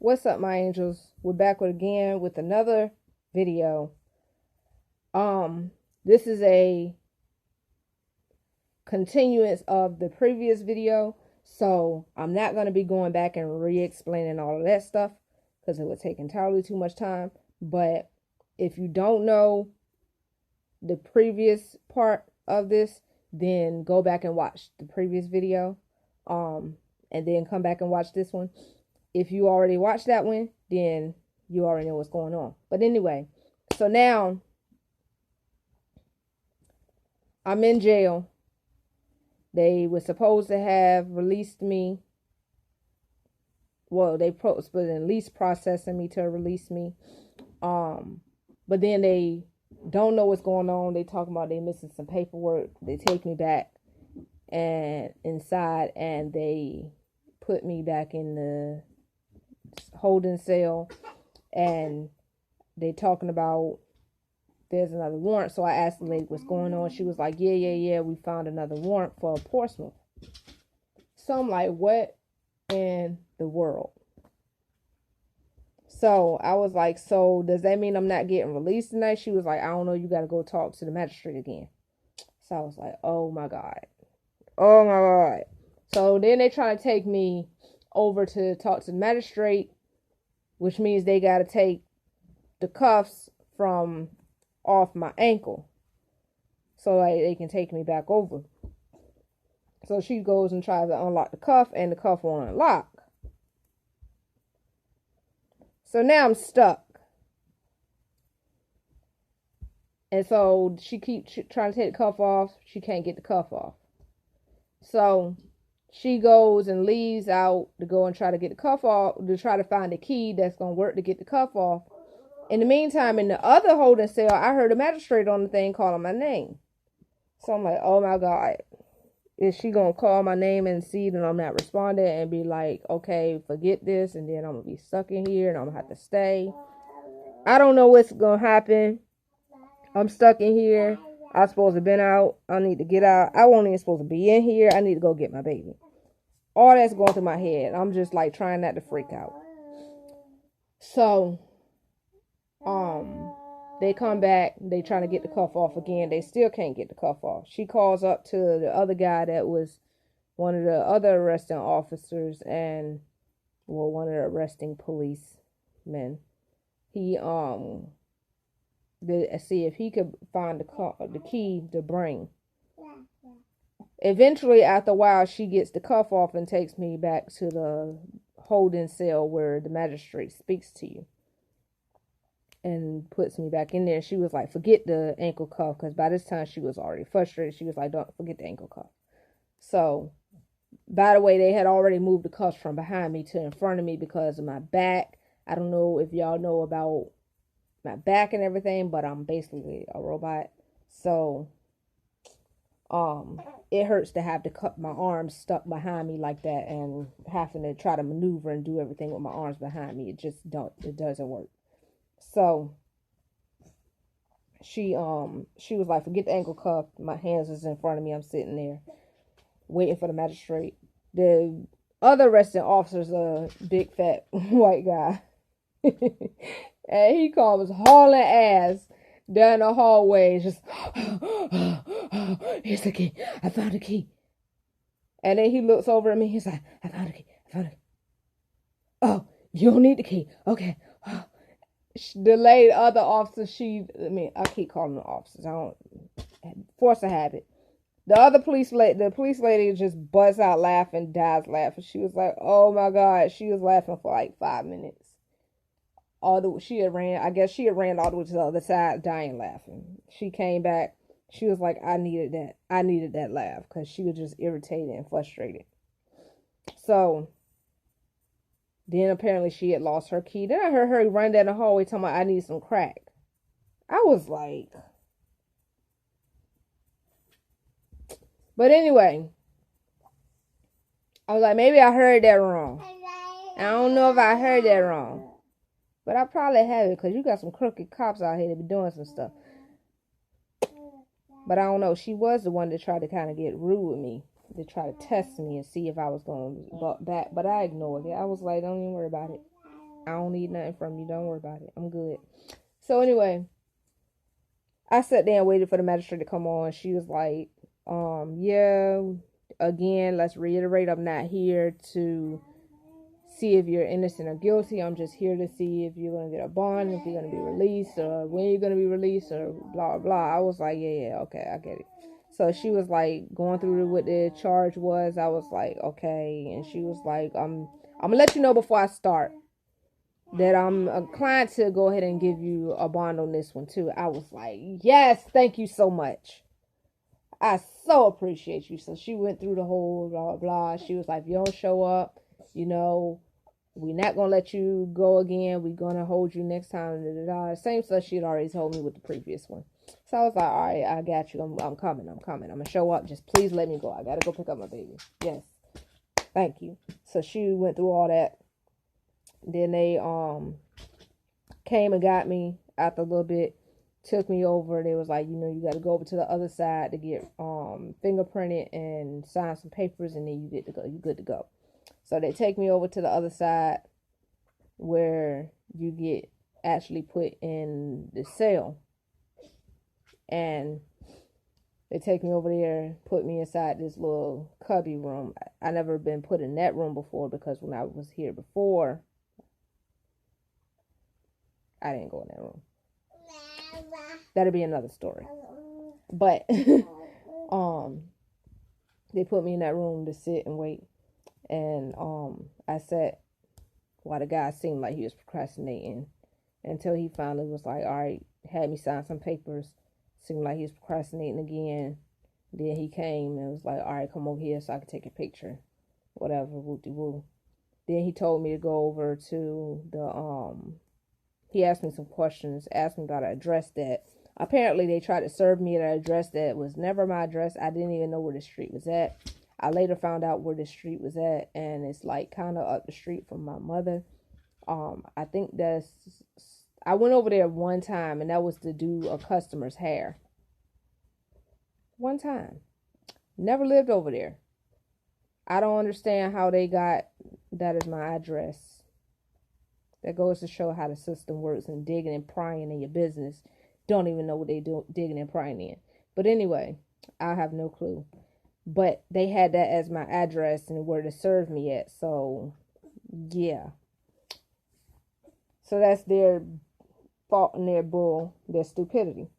What's up, my angels? We're back with another video. This is a continuance of the previous video, so I'm not going to be going back and re-explaining all of that stuff because it would take entirely too much time. But if you don't know the previous part of this, then go back and watch the previous video, and then come back and watch this one. If you already watched that one, then you already know what's going on. But anyway, so now I'm in jail. They were supposed to have released me. Well, they was at least processing me to release me. But then they don't know what's going on. They talking about they missing some paperwork. They take me back and inside, and they put me back in the holding cell, and they talking about there's another warrant. So I asked the lady what's going on. She was like, yeah, we found another warrant for Portsmouth. So I'm like, what in the world? So I was like, so does that mean I'm not getting released tonight? She was like, I don't know, you got to go talk to the magistrate again. So I was like, oh my God. So then they try to take me over to talk to the magistrate, which means they got to take the cuffs from off my ankle so like they can take me back over. So she goes and tries to unlock the cuff, and the cuff won't unlock. So now I'm stuck. And so she keeps trying to take the cuff off. She can't get the cuff off. So she goes and leaves out to go and try to get the cuff off, to try to find the key that's going to work to get the cuff off. In the meantime, in the other holding cell, I heard a magistrate on the thing calling my name. So I'm like, oh my God. Is she going to call my name and see that I'm not responding and be like, okay, forget this, and then I'm going to be stuck in here and I'm going to have to stay? I don't know what's going to happen. I'm stuck in here. I'm supposed to have been out. I need to get out. I wasn't even supposed to be in here. I need to go get my baby. All that's going through my head. I'm just like trying not to freak out. So, they come back. They trying to get the cuff off again. They still can't get the cuff off. She calls up to the other guy that was one of the other arresting officers, and one of the arresting policemen. He see if he could find the key to bring. Eventually, after a while, she gets the cuff off and takes me back to the holding cell where the magistrate speaks to you and puts me back in there. She was like, forget the ankle cuff, because by this time she was already frustrated. She was like, don't forget the ankle cuff. So, by the way, they had already moved the cuffs from behind me to in front of me because of my back. I don't know if y'all know about my back and everything, but I'm basically a robot. So, it hurts to have my arms stuck behind me like that and having to try to maneuver and do everything with my arms behind me. It doesn't work. So she was like, forget the ankle cuff. My hands is in front of me. I'm sitting there waiting for the magistrate. The other arresting officer's a big fat white guy. And he comes hauling ass down the hallway. Just, here's the key. I found the key. And then he looks over at me. He's like, I found the key. Oh, you don't need the key. Okay. The lady, other officer, I keep calling them officers. I don't force a habit. The police lady just busts out laughing, dies laughing. She was like, oh my God. She was laughing for like 5 minutes. She had ran all the way to the other side, dying laughing. She came back. She was like, I needed that laugh, because she was just irritated and frustrated. So then apparently she had lost her key. Then I heard her run down the hallway talking about, I need some crack. I was like, but anyway, I was like, maybe I heard that wrong. I don't know if I heard that wrong, but I probably have it, because you got some crooked cops out here that be doing some stuff. But I don't know. She was the one that tried to kind of get rude with me, to try to test me and see if I was going back. But I ignored it. I was like, don't even worry about it. I don't need nothing from you. Don't worry about it. I'm good. So anyway, I sat there and waited for the magistrate to come on. She was like, yeah, again, let's reiterate, I'm not here to see if you're innocent or guilty. I'm just here to see if you're going to get a bond, if you're going to be released, or when you're going to be released, or blah, blah. I was like, yeah, okay, I get it. So she was like going through what the charge was. I was like, okay. And she was like, I'm going to let you know before I start that I'm inclined to go ahead and give you a bond on this one too. I was like, yes, thank you so much. I so appreciate you. So she went through the whole blah, blah. She was like, if you don't show up, you know, we're not going to let you go again. We're going to hold you next time. Da, da, da. Same stuff she had already told me with the previous one. So I was like, all right, I got you. I'm coming. I'm going to show up. Just please let me go. I got to go pick up my baby. Yes. Thank you. So she went through all that. Then they came and got me after a little bit. Took me over. They was like, you know, you got to go over to the other side to get fingerprinted and sign some papers, and then you get to go. You good to go. So they take me over to the other side where you get actually put in the cell. And they take me over there, put me inside this little cubby room. I never been put in that room before because when I was here before, I didn't go in that room. That'll be another story. But they put me in that room to sit and wait. And I sat while the guy seemed like he was procrastinating until he finally was like, all right, had me sign some papers. Seemed like he was procrastinating again. Then he came and was like, all right, come over here so I can take a picture. Whatever, woo-de-woo. Then he told me to go over to the, he asked me some questions, asked me about an address that, apparently they tried to serve me at an address that was never my address. I didn't even know where the street was at. I later found out where the street was at, and it's like kind of up the street from my mother. I think I went over there one time, and that was to do a customer's hair. One time. Never lived over there. I don't understand how they got that as my address. That goes to show how the system works, and digging and prying in your business. Don't even know what they do digging and prying in. But anyway, I have no clue. But they had that as my address and where to serve me at. So, yeah. So that's their fault and their bull, their stupidity.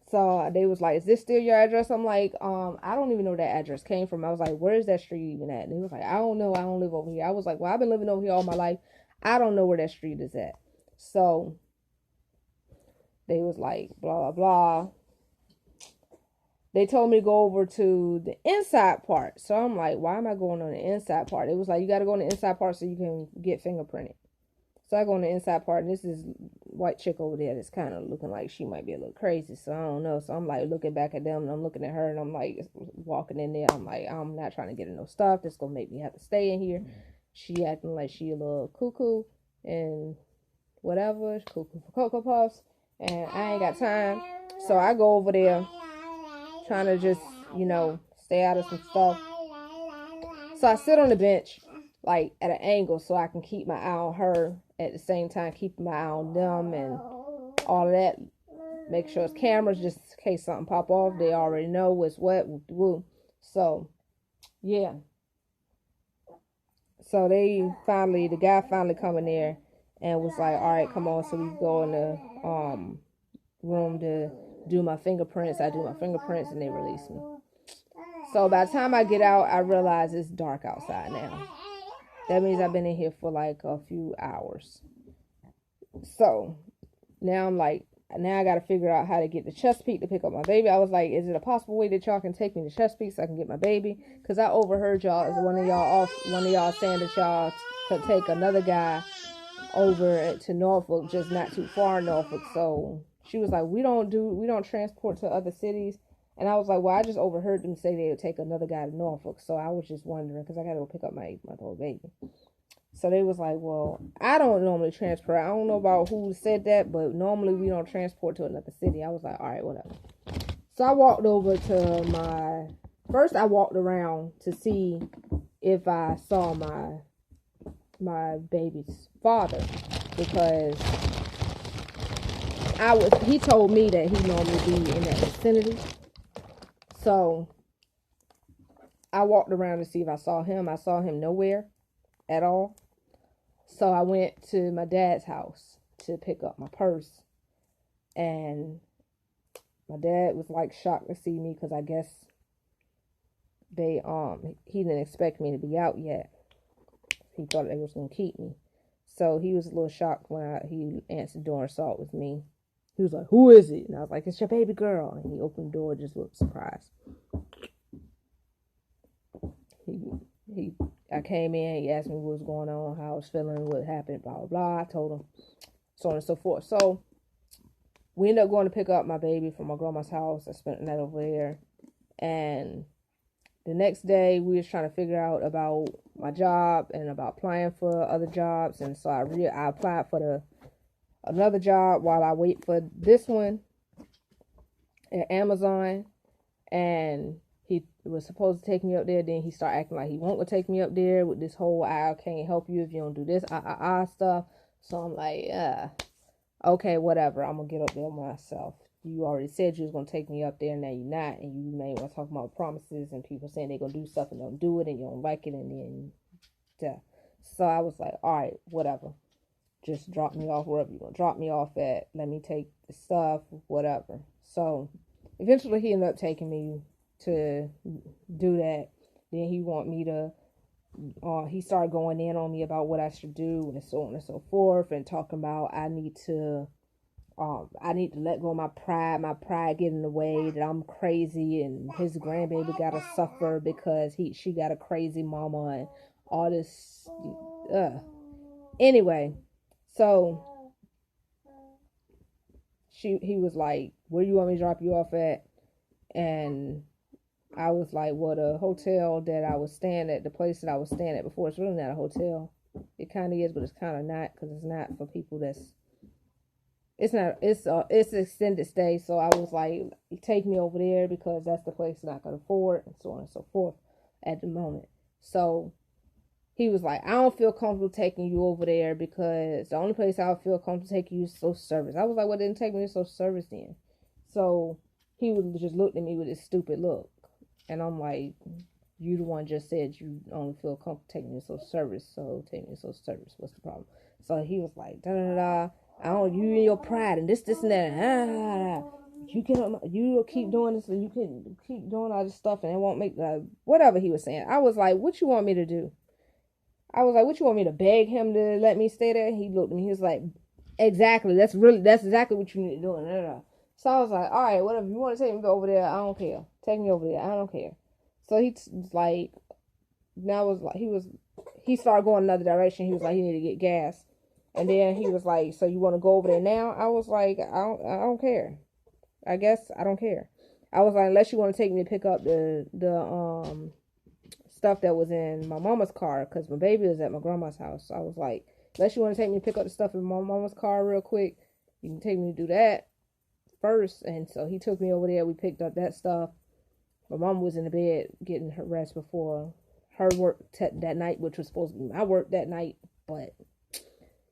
So they was like, is this still your address? I'm like, I don't even know where that address came from. I was like, where is that street even at? And he was like, I don't know. I don't live over here. I was like, well, I've been living over here all my life. I don't know where that street is at. So they was like, blah, blah, blah. They told me to go over to the inside part. So I'm like, why am I going on the inside part? It was like, you got to go on the inside part so you can get fingerprinted. So I go on the inside part, and this is white chick over there that's kind of looking like she might be a little crazy. So I don't know. So I'm like looking back at them, and I'm looking at her, and I'm like walking in there. I'm like, I'm not trying to get in no stuff. That's going to make me have to stay in here. She acting like she a little cuckoo and whatever. Cuckoo for Cocoa Puffs. And I ain't got time. So I go over there trying to just, you know, stay out of some stuff. So I sit on the bench, like at an angle, so I can keep my eye on her at the same time, keeping my eye on them and all of that. Make sure it's cameras just in case something pop off. They already know what's what. Woo. So, yeah. So the guy finally come in there and was like, all right, come on. So we go in the room to do my fingerprints. I do my fingerprints and they release me. So by the time I get out, I realize it's dark outside now. That means I've been in here for like a few hours. So now I'm like, now I got to figure out how to get to Chesapeake to pick up my baby. I was like, is it a possible way that y'all can take me to Chesapeake so I can get my baby? Because I overheard y'all, as one of y'all saying that y'all could take another guy over to Norfolk, just not too far Norfolk. So she was like, we don't transport to other cities. And I was like, well, I just overheard them say they would take another guy to Norfolk. So I was just wondering, because I got to go pick up my little baby. So they was like, well, I don't normally transport. I don't know about who said that, but normally we don't transport to another city. I was like, all right, whatever. So I walked over to first I walked around to see if I saw my my baby's father, because he told me that he normally be in that vicinity. So I walked around to see if I saw him. I saw him nowhere at all. So I went to my dad's house to pick up my purse, and my dad was like shocked to see me, because I guess he didn't expect me to be out yet. He thought they was gonna keep me. So he was a little shocked when he answered the door and saw it was me. He was like, "Who is it?" And I was like, "It's your baby girl." And he opened the door, just looked surprised. I came in, he asked me what was going on, how I was feeling, what happened, blah, blah, blah. I told him, so on and so forth. So we ended up going to pick up my baby from my grandma's house. I spent the night over there. And the next day, we was trying to figure out about my job and about applying for other jobs. And so I applied for another job while I wait for this one at Amazon. And he was supposed to take me up there. Then he started acting like he won't go take me up there with this whole I can't help you if you don't do this stuff. So I'm like, okay, whatever. I'm gonna get up there myself. You already said you was gonna take me up there, now you're not, and you may want to talk about promises and people saying they're gonna do stuff and don't do it, and you don't like it, and then so I was like, all right, whatever. Just drop me off wherever you're gonna drop me off at. Let me take the stuff, whatever. So eventually he ended up taking me to do that. Then he want me to he started going in on me about what I should do and so on and so forth, and talking about I need to let go of my pride get in the way, that I'm crazy and his grandbaby gotta suffer because she got a crazy mama and all this. Anyway, so he was like, where you want me to drop you off at? And I was like, well, the hotel that I was staying at, the place that I was staying at before, it's really not a hotel. It kind of is, but it's kind of not, because it's not for people it's extended stay. So I was like, take me over there, because that's the place that I could afford, and so on and so forth at the moment. So he was like, I don't feel comfortable taking you over there, because the only place I feel comfortable taking you is social service. I was like, well, didn't take me to social service then. So he would just looked at me with this stupid look. And I'm like, you the one just said you only feel comfortable taking me to social service, so take me to social service. What's the problem? So he was like, da da da. I don't, you and your pride and this and that. You can, you keep doing this, and you can keep doing all this stuff, and it won't make whatever he was saying. I was like, what you want me to do? I was like, what you want me to beg him to let me stay there? He looked at me. He was like, exactly. That's exactly what you need to do. So I was like, all right, whatever. You want to take me over there? I don't care. Take me over there. I don't care. So he's like, now was like, he started going another direction. He was like, he needed to get gas. And then he was like, so you want to go over there now? I was like, I don't care. I guess I don't care. I was like, unless you want to take me to pick up the stuff that was in my mama's car, because my baby was at my grandma's house. So I was like, unless you want to take me to pick up the stuff in my mama's car real quick, you can take me to do that first. And so he took me over there. We picked up that stuff. My mom was in the bed getting her rest before her work that night, which was supposed to be my work that night. But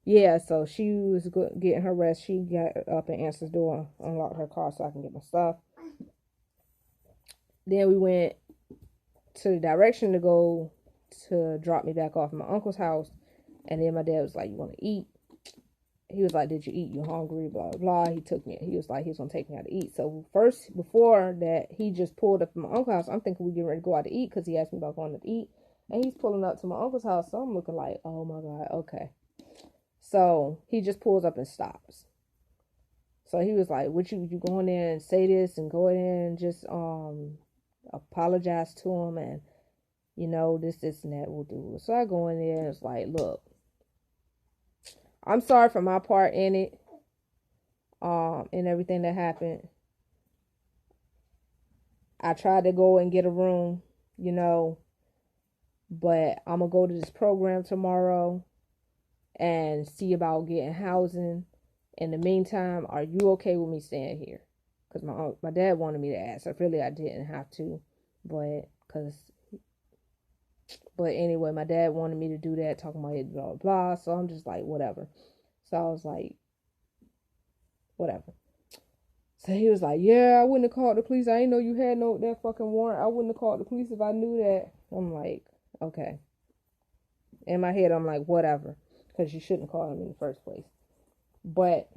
yeah, so she was getting her rest. She got up and answered the door, unlocked her car so I can get my stuff. Then we went to the direction to go to drop me back off at my uncle's house. And then my dad was like, you want to eat? He was like, did you eat? You hungry? Blah, blah, blah. He was like, he's going to take me out to eat. So first, before that, he just pulled up at my uncle's house. I'm thinking we getting ready to go out to eat, because he asked me about going to eat. And he's pulling up to my uncle's house. So I'm looking like, oh my God, okay. So he just pulls up and stops. So he was like, what you go in there and say this and go in there and just apologize to him, and this and that will do. So I go in there and it's like, look, I'm sorry for my part in it, and everything that happened. I tried to go and get a room, but I'm gonna go to this program tomorrow and see about getting housing. In the meantime, are you okay with me staying here? Because my dad wanted me to ask. Really, I didn't have to, but But anyway, my dad wanted me to do that, talking about it, blah, blah, blah. So I'm just like, whatever. So I was like, whatever. So he was like, yeah, I wouldn't have called the police. I didn't know you had that fucking warrant. I wouldn't have called the police if I knew that. I'm like, okay. In my head, I'm like, whatever. Because you shouldn't call him in the first place. But,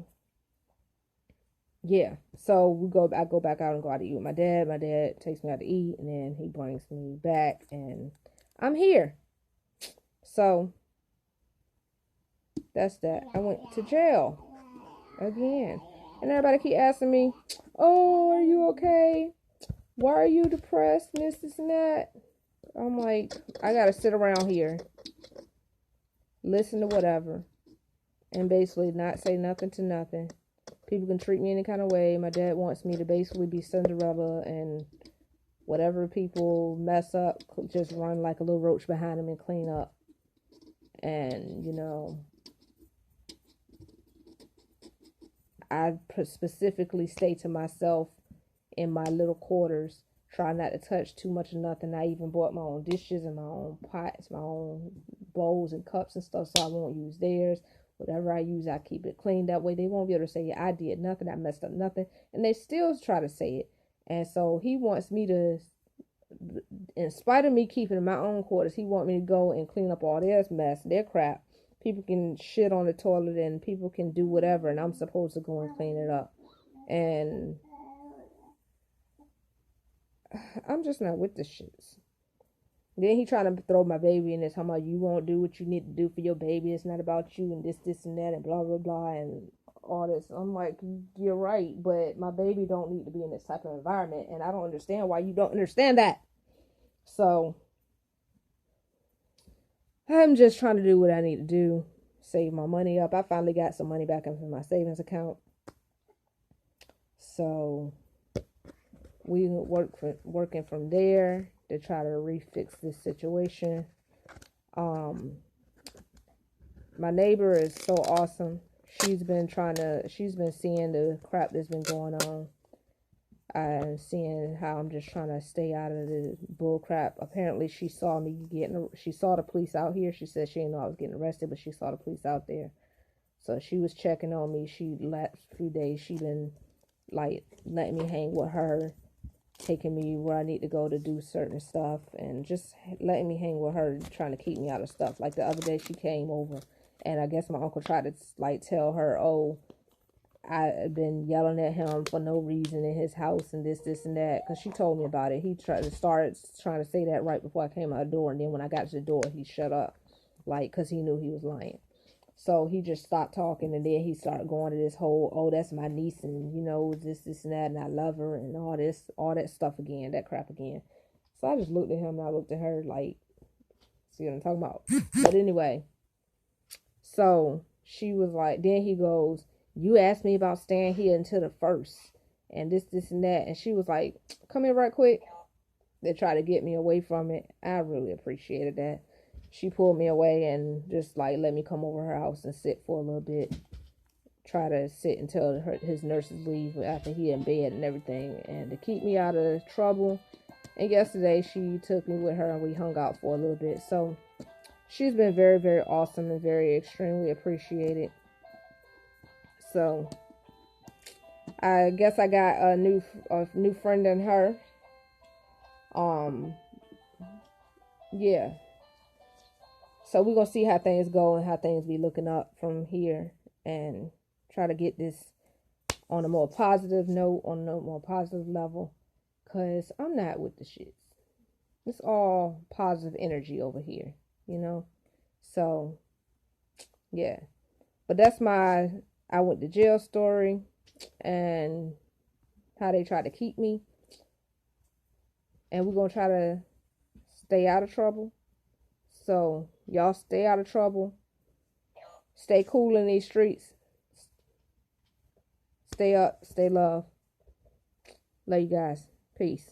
yeah. So I go back out and go out to eat with my dad. My dad takes me out to eat. And then he brings me back. And I'm here. So, that's that. I went to jail. Again. And everybody keep asking me, oh, are you okay? Why are you depressed, this and that? I'm like, I gotta sit around here, listen to whatever, and basically not say nothing to nothing. People can treat me any kind of way. My dad wants me to basically be Cinderella, and whatever people mess up, just run like a little roach behind them and clean up. And, I specifically stay to myself in my little quarters, try not to touch too much of nothing. I even bought my own dishes and my own pots, my own bowls and cups and stuff, so I won't use theirs. Whatever I use, I keep it clean. That way they won't be able to say, yeah, I did nothing, I messed up nothing. And they still try to say it. And so he wants me to, in spite of me keeping in my own quarters, he wants me to go and clean up all their mess, their crap. People can shit on the toilet and people can do whatever, and I'm supposed to go and clean it up. And I'm just not with the shits. Then he trying to throw my baby in this, talking about you won't do what you need to do for your baby. It's not about you and this and that and blah, blah, blah and all this. I'm like, you're right, but my baby don't need to be in this type of environment, and I don't understand why you don't understand that. So I'm just trying to do what I need to do, save my money up. I finally got some money back into my savings account. So we working from there to try to refix this situation. My neighbor is so awesome. She's been seeing the crap that's been going on. And seeing how I'm just trying to stay out of the bull crap. Apparently she saw the police out here. She said she didn't know I was getting arrested, but she saw the police out there. So she was checking on me. Last few days she been like letting me hang with her, taking me where I need to go to do certain stuff, and just letting me hang with her, trying to keep me out of stuff. Like the other day she came over, and I guess my uncle tried to like tell her, oh, I've been yelling at him for no reason in his house and this and that, because she told me about it. He started trying to say that right before I came out the door, and then when I got to the door, he shut up, like, because he knew he was lying. So he just stopped talking, and then he started going to this whole, oh, that's my niece, and this and that, and I love her, and all that stuff again, that crap again. So I just looked at him, and I looked at her like, see what I'm talking about? But anyway, so she was like, then he goes, you asked me about staying here until the 1st, and this and that. And she was like, come here right quick. They tried to get me away from it. I really appreciated that. She pulled me away and just like let me come over her house and sit for a little bit. Try to sit until his nurses leave after he in bed and everything, and to keep me out of trouble. And yesterday she took me with her and we hung out for a little bit. So she's been very, very awesome and very extremely appreciated. So I guess I got a new friend in her. Yeah. So we're gonna see how things go and how things be looking up from here, and try to get this on a more positive note, on a more positive level, cause I'm not with the shits. It's all positive energy over here, So yeah, but that's my I went to jail story and how they tried to keep me. And we're going to try to stay out of trouble. So y'all stay out of trouble. Stay cool in these streets. Stay up. Stay love. Love you guys. Peace.